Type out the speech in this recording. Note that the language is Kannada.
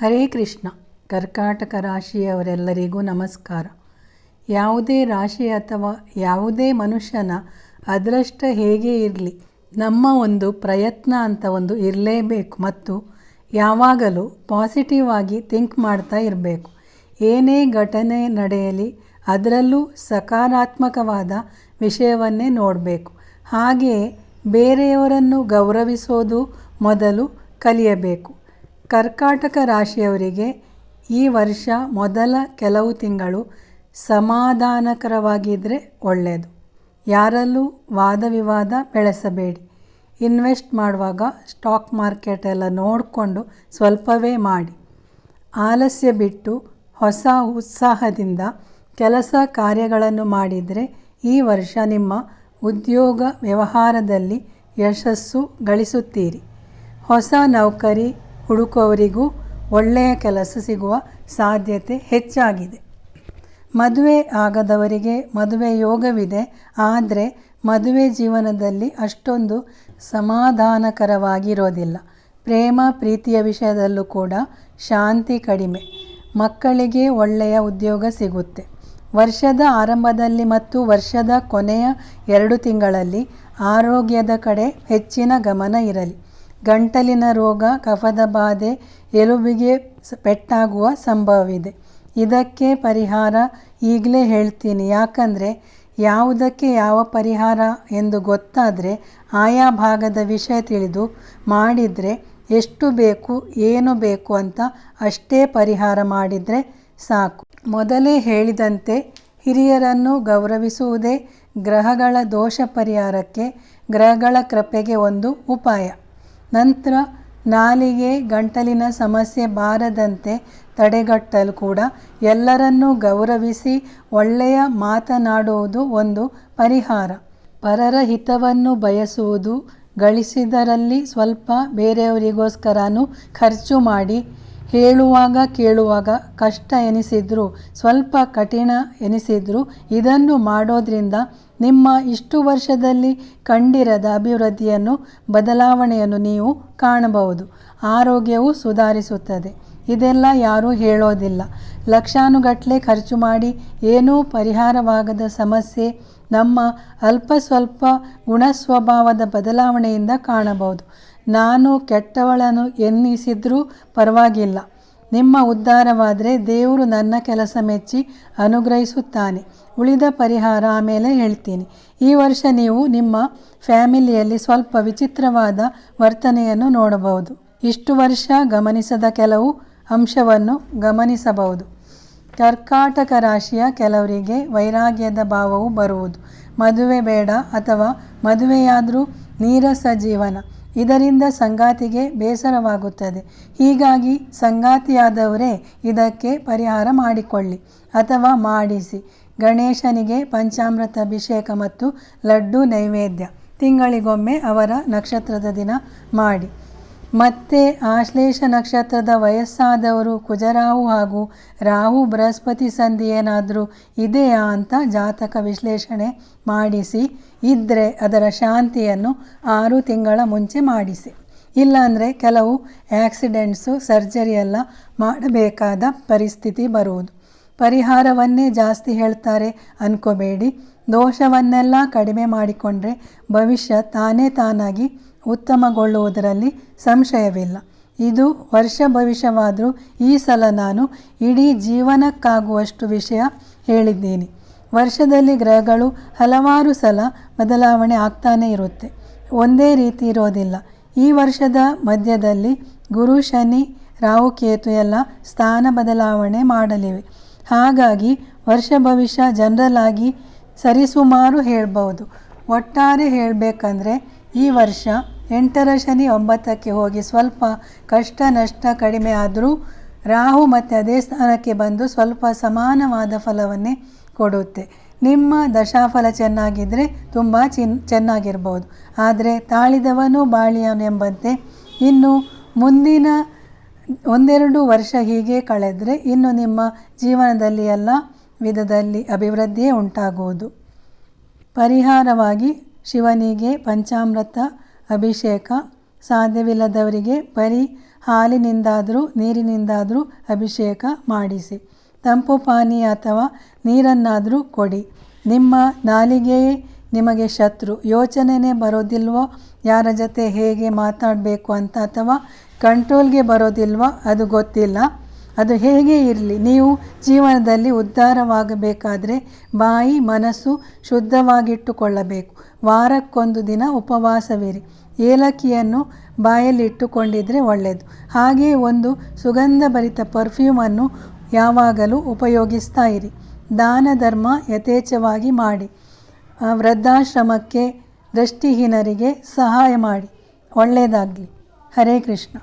ಹರೇ ಕೃಷ್ಣ. ಕರ್ಕಾಟಕ ರಾಶಿಯವರೆಲ್ಲರಿಗೂ ನಮಸ್ಕಾರ. ಯಾವುದೇ ರಾಶಿ ಅಥವಾ ಯಾವುದೇ ಮನುಷ್ಯನ ಅದೃಷ್ಟ ಹೇಗೆ ಇರಲಿ, ನಮ್ಮ ಒಂದು ಪ್ರಯತ್ನ ಅಂತ ಒಂದು ಇರಲೇಬೇಕು ಮತ್ತು ಯಾವಾಗಲೂ ಪಾಸಿಟಿವ್ ಆಗಿ ಥಿಂಕ್ ಮಾಡ್ತಾ ಇರಬೇಕು. ಏನೇ ಘಟನೆ ನಡೆಯಲಿ ಅದರಲ್ಲೂ ಸಕಾರಾತ್ಮಕವಾದ ವಿಷಯವನ್ನೇ ನೋಡಬೇಕು. ಹಾಗೆಯೇ ಬೇರೆಯವರನ್ನು ಗೌರವಿಸೋದು ಮೊದಲು ಕಲಿಯಬೇಕು. ಕರ್ಕಾಟಕ ರಾಶಿಯವರಿಗೆ ಈ ವರ್ಷ ಮೊದಲ ಕೆಲವು ತಿಂಗಳು ಸಮಾಧಾನಕರವಾಗಿದ್ದರೆ ಒಳ್ಳೆಯದು. ಯಾರಲ್ಲೂ ವಾದ ವಿವಾದ ಬೆಳೆಸಬೇಡಿ. ಇನ್ವೆಸ್ಟ್ ಮಾಡುವಾಗ ಸ್ಟಾಕ್ ಮಾರ್ಕೆಟ್ ಎಲ್ಲ ನೋಡಿಕೊಂಡು ಸ್ವಲ್ಪವೇ ಮಾಡಿ. ಆಲಸ್ಯ ಬಿಟ್ಟು ಹೊಸ ಉತ್ಸಾಹದಿಂದ ಕೆಲಸ ಕಾರ್ಯಗಳನ್ನು ಮಾಡಿದರೆ ಈ ವರ್ಷ ನಿಮ್ಮ ಉದ್ಯೋಗ ವ್ಯವಹಾರದಲ್ಲಿ ಯಶಸ್ಸು ಗಳಿಸುತ್ತೀರಿ. ಹೊಸ ನೌಕರಿ ಹುಡುಕುವವರಿಗೂ ಒಳ್ಳೆಯ ಕೆಲಸ ಸಿಗುವ ಸಾಧ್ಯತೆ ಹೆಚ್ಚಾಗಿದೆ. ಮದುವೆ ಆಗದವರಿಗೆ ಮದುವೆ ಯೋಗವಿದೆ, ಆದರೆ ಮದುವೆ ಜೀವನದಲ್ಲಿ ಅಷ್ಟೊಂದು ಸಮಾಧಾನಕರವಾಗಿರೋದಿಲ್ಲ. ಪ್ರೇಮ ಪ್ರೀತಿಯ ವಿಷಯದಲ್ಲೂ ಕೂಡ ಶಾಂತಿ ಕಡಿಮೆ. ಮಕ್ಕಳಿಗೆ ಒಳ್ಳೆಯ ಉದ್ಯೋಗ ಸಿಗುತ್ತೆ. ವರ್ಷದ ಆರಂಭದಲ್ಲಿ ಮತ್ತು ವರ್ಷದ ಕೊನೆಯ 2 ತಿಂಗಳಲ್ಲಿ ಆರೋಗ್ಯದ ಕಡೆ ಹೆಚ್ಚಿನ ಗಮನ ಇರಲಿ. ಗಂಟಲಿನ ರೋಗ, ಕಫದ ಬಾಧೆ, ಎಲುಬಿಗೆ ಪೆಟ್ಟಾಗುವ ಸಂಭವವಿದೆ. ಇದಕ್ಕೆ ಪರಿಹಾರ ಈಗಲೇ ಹೇಳ್ತೀನಿ. ಯಾಕಂದರೆ ಯಾವುದಕ್ಕೆ ಯಾವ ಪರಿಹಾರ ಎಂದು ಗೊತ್ತಾದರೆ ಆಯಾ ಭಾಗದ ವಿಷಯ ತಿಳಿದು ಮಾಡಿದರೆ ಎಷ್ಟು ಬೇಕು ಏನು ಬೇಕು ಅಂತ ಅಷ್ಟೇ ಪರಿಹಾರ ಮಾಡಿದರೆ ಸಾಕು. ಮೊದಲೇ ಹೇಳಿದಂತೆ ಹಿರಿಯರನ್ನು ಗೌರವಿಸುವುದೇ ಗ್ರಹಗಳ ದೋಷ ಪರಿಹಾರಕ್ಕೆ, ಗ್ರಹಗಳ ಕೃಪೆಗೆ ಒಂದು ಉಪಾಯ. ನಂತರ ನಾಲಿಗೆ ಗಂಟಲಿನ ಸಮಸ್ಯೆ ಬಾರದಂತೆ ತಡೆಗಟ್ಟಲು ಕೂಡ ಎಲ್ಲರನ್ನೂ ಗೌರವಿಸಿ ಒಳ್ಳೆಯ ಮಾತನಾಡುವುದು ಒಂದು ಪರಿಹಾರ. ಪರರ ಹಿತವನ್ನು ಬಯಸುವುದು, ಗಳಿಸಿದರಲ್ಲಿ ಸ್ವಲ್ಪ ಬೇರೆಯವರಿಗೋಸ್ಕರನೂ ಖರ್ಚು ಮಾಡಿ. ಹೇಳುವಾಗ ಕೇಳುವಾಗ ಕಷ್ಟ ಎನಿಸಿದರೂ ಸ್ವಲ್ಪ ಕಠಿಣ ಎನಿಸಿದರೂ ಇದನ್ನು ಮಾಡೋದ್ರಿಂದ ನಿಮ್ಮ ಇಷ್ಟು ವರ್ಷದಲ್ಲಿ ಕಂಡಿರದ ಅಭಿವೃದ್ಧಿಯನ್ನು ಬದಲಾವಣೆಯನ್ನು ನೀವು ಕಾಣಬಹುದು. ಆರೋಗ್ಯವು ಸುಧಾರಿಸುತ್ತದೆ. ಇದೆಲ್ಲ ಯಾರೂ ಹೇಳೋದಿಲ್ಲ. ಲಕ್ಷಾನುಗಟ್ಟಲೆ ಖರ್ಚು ಮಾಡಿ ಏನೂ ಪರಿಹಾರವಾಗದ ಸಮಸ್ಯೆ ನಮ್ಮ ಅಲ್ಪ ಸ್ವಲ್ಪ ಗುಣಸ್ವಭಾವದ ಬದಲಾವಣೆಯಿಂದ ಕಾಣಬಹುದು. ನಾನು ಕೆಟ್ಟವಳನ್ನು ಎನ್ನಿಸಿದ್ರೂ ಪರವಾಗಿಲ್ಲ, ನಿಮ್ಮ ಉದ್ಧಾರವಾದರೆ ದೇವರು ನನ್ನ ಕೆಲಸ ಮೆಚ್ಚಿ ಅನುಗ್ರಹಿಸುತ್ತಾನೆ. ಉಳಿದ ಪರಿಹಾರ ಆಮೇಲೆ ಹೇಳ್ತೀನಿ. ಈ ವರ್ಷ ನೀವು ನಿಮ್ಮ ಫ್ಯಾಮಿಲಿಯಲ್ಲಿ ಸ್ವಲ್ಪ ವಿಚಿತ್ರವಾದ ವರ್ತನೆಯನ್ನು ನೋಡಬಹುದು. ಇಷ್ಟು ವರ್ಷ ಗಮನಿಸದ ಕೆಲವು ಅಂಶವನ್ನು ಗಮನಿಸಬಹುದು. ಕರ್ಕಾಟಕ ರಾಶಿಯ ಕೆಲವರಿಗೆ ವೈರಾಗ್ಯದ ಭಾವವು ಬರುವುದು. ಮದುವೆ ಬೇಡ ಅಥವಾ ಮದುವೆಯಾದರೂ ನೀರಸ ಜೀವನ, ಇದರಿಂದ ಸಂಗಾತಿಗೆ ಬೇಸರವಾಗುತ್ತದೆ. ಹೀಗಾಗಿ ಸಂಗಾತಿಯಾದವರೇ ಇದಕ್ಕೆ ಪರಿಹಾರ ಮಾಡಿಕೊಳ್ಳಿ ಅಥವಾ ಮಾಡಿಸಿ. ಗಣೇಶನಿಗೆ ಪಂಚಾಮೃತ ಅಭಿಷೇಕ ಮತ್ತು ಲಡ್ಡು ನೈವೇದ್ಯ ತಿಂಗಳಿಗೊಮ್ಮೆ ಅವರ ನಕ್ಷತ್ರದ ದಿನ ಮಾಡಿ. ಮತ್ತು ಆಶ್ಲೇಷ ನಕ್ಷತ್ರದ ವಯಸ್ಸಾದವರು ಕುಜರಾಹು ಹಾಗೂ ರಾಹು ಬೃಹಸ್ಪತಿ ಸಂಧಿ ಏನಾದರೂ ಇದೆಯಾ ಅಂತ ಜಾತಕ ವಿಶ್ಲೇಷಣೆ ಮಾಡಿಸಿ. ಇದ್ದರೆ ಅದರ ಶಾಂತಿಯನ್ನು 6 ತಿಂಗಳ ಮುಂಚೆ ಮಾಡಿಸಿ. ಇಲ್ಲಾಂದರೆ ಕೆಲವು ಆಕ್ಸಿಡೆಂಟ್ಸು, ಸರ್ಜರಿ ಎಲ್ಲ ಮಾಡಬೇಕಾದ ಪರಿಸ್ಥಿತಿ ಬರುವುದು. ಪರಿಹಾರವನ್ನೇ ಜಾಸ್ತಿ ಹೇಳ್ತಾರೆ ಅನ್ಕೋಬೇಡಿ. ದೋಷವನ್ನೆಲ್ಲ ಕಡಿಮೆ ಮಾಡಿಕೊಂಡ್ರೆ ಭವಿಷ್ಯ ತಾನೇ ತಾನಾಗಿ ಉತ್ತಮಗೊಳ್ಳುವುದರಲ್ಲಿ ಸಂಶಯವಿಲ್ಲ. ಇದು ವರ್ಷ ಭವಿಷ್ಯವಾದರೂ ಈ ಸಲ ನಾನು ಇಡೀ ಜೀವನಕ್ಕಾಗುವಷ್ಟು ವಿಷಯ ಹೇಳಿದ್ದೀನಿ. ವರ್ಷದಲ್ಲಿ ಗ್ರಹಗಳು ಹಲವಾರು ಸಲ ಬದಲಾವಣೆ ಆಗ್ತಾನೇ ಇರುತ್ತೆ, ಒಂದೇ ರೀತಿ ಇರೋದಿಲ್ಲ. ಈ ವರ್ಷದ ಮಧ್ಯದಲ್ಲಿ ಗುರು, ಶನಿ, ರಾಹುಕೇತು ಎಲ್ಲ ಸ್ಥಾನ ಬದಲಾವಣೆ ಮಾಡಲಿವೆ. ಹಾಗಾಗಿ ವರ್ಷ ಭವಿಷ್ಯ ಜನರಲ್ ಆಗಿ ಸರಿಸುಮಾರು ಹೇಳ್ಬೋದು. ಒಟ್ಟಾರೆ ಹೇಳಬೇಕಂದ್ರೆ ಈ ವರ್ಷ 8ರ ಶನಿ 9ಕ್ಕೆ ಹೋಗಿ ಸ್ವಲ್ಪ ಕಷ್ಟ ನಷ್ಟ ಕಡಿಮೆ ಆದರೂ ರಾಹು ಮತ್ತು ಅದೇ ಸ್ಥಾನಕ್ಕೆ ಬಂದು ಸ್ವಲ್ಪ ಸಮಾನವಾದ ಫಲವನ್ನೇ ಕೊಡುತ್ತೆ. ನಿಮ್ಮ ದಶಾಫಲ ಚೆನ್ನಾಗಿದ್ದರೆ ತುಂಬ ಚೆನ್ನಾಗಿರ್ಬೋದು. ಆದರೆ ತಾಳಿದವನು ಬಾಳಿಯವನು ಎಂಬಂತೆ ಇನ್ನು ಮುಂದಿನ 1-2 ವರ್ಷ ಹೀಗೆ ಕಳೆದರೆ ಇನ್ನು ನಿಮ್ಮ ಜೀವನದಲ್ಲಿ ಎಲ್ಲ ವಿಧದಲ್ಲಿ ಅಭಿವೃದ್ಧಿಯೇ ಉಂಟಾಗುವುದು. ಪರಿಹಾರವಾಗಿ ಶಿವನಿಗೆ ಪಂಚಾಮೃತ ಅಭಿಷೇಕ, ಸಾಧ್ಯವಿಲ್ಲದವರಿಗೆ ಬರೀ ಹಾಲಿನಿಂದಾದರೂ ನೀರಿನಿಂದಾದರೂ ಅಭಿಷೇಕ ಮಾಡಿಸಿ. ತಂಪು ಪಾನೀಯ ಅಥವಾ ನೀರನ್ನಾದರೂ ಕೊಡಿ. ನಿಮ್ಮ ನಾಲಿಗೆಯೇ ನಿಮಗೆ ಶತ್ರು. ಯೋಚನೆಯೇ ಬರೋದಿಲ್ವೋ ಯಾರ ಜೊತೆ ಹೇಗೆ ಮಾತಾಡಬೇಕು ಅಂತ, ಅಥವಾ ಕಂಟ್ರೋಲ್ಗೆ ಬರೋದಿಲ್ವೋ ಅದು ಗೊತ್ತಿಲ್ಲ. ಅದು ಹೇಗೆ ಇರಲಿ, ನೀವು ಜೀವನದಲ್ಲಿ ಉದ್ಧಾರವಾಗಬೇಕಾದ್ರೆ ಬಾಯಿ ಮನಸ್ಸು ಶುದ್ಧವಾಗಿಟ್ಟುಕೊಳ್ಳಬೇಕು. ವಾರಕ್ಕೊಂದು ದಿನ ಉಪವಾಸವಿರಿ. ಏಲಕ್ಕಿಯನ್ನು ಬಾಯಲ್ಲಿ ಇಟ್ಟುಕೊಂಡಿದ್ರೆ ಒಳ್ಳೆಯದು. ಹಾಗೆಯೇ ಒಂದು ಸುಗಂಧಭರಿತ ಪರ್ಫ್ಯೂಮನ್ನು ಯಾವಾಗಲೂ ಉಪಯೋಗಿಸ್ತಾ ಇರಿ. ದಾನ ಧರ್ಮ ಯಥೇಚ್ಛವಾಗಿ ಮಾಡಿ. ವೃದ್ಧಾಶ್ರಮಕ್ಕೆ, ದೃಷ್ಟಿಹೀನರಿಗೆ ಸಹಾಯ ಮಾಡಿ. ಒಳ್ಳೆಯದಾಗಲಿ. ಹರೇ ಕೃಷ್ಣ.